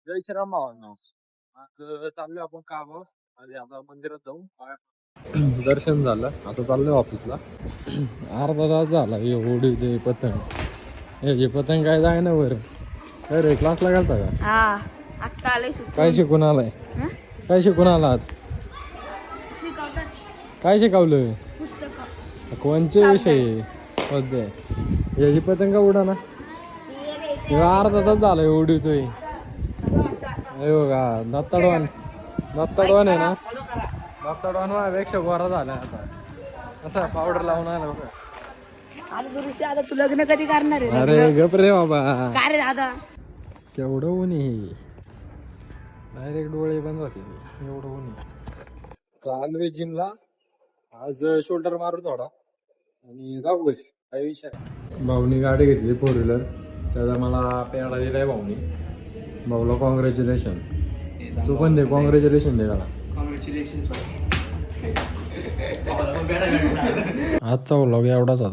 जय श्रीराम भावांनो. आज चाललोय आपण काम आणि आता मंदिरात जाऊ. दर्शन झालं, आता चाललोय ऑफिसला. अर्धा तास झाला एवढी ते पतंग. हे जे पतंग काय जाय ना बरं. अरे क्लासला घालता का? हा आत्ता आले काय शिकून आलाय? काय शिकून आलात? शिकवतात काय शिकवलं? पुस्तक कोणचे विषय होते? याची पतंग उडा ना. अर्धा तास झाला एवढीच. हे बघा दत्ताडवान आहे ना. दत्ताडवान माझ्यापेक्षा गोरा झाला आता. असा पावडर लावून आला बघा. आता तू लग्न कधी करणार आहे? अरे गप रे बाबा. काय रे दादा? केवढं ऊन आहे. डायरेक्ट डोळे बंद होते एवढं ऊन आहे. चालू जिमला. आज शोल्डर मारू थोडा आणि जाऊ घरी. काही विषय नाही. भाऊनी गाडी घेतली 4 व्हीलर. त्याचा मला पेढा दिलाय भाऊनी. भाऊला कॉंग्रॅच्युलेशन. तू पण दे कॉंग्रॅच्युलेशन दे त्याला. आजचा व्लॉग एवढाच होता.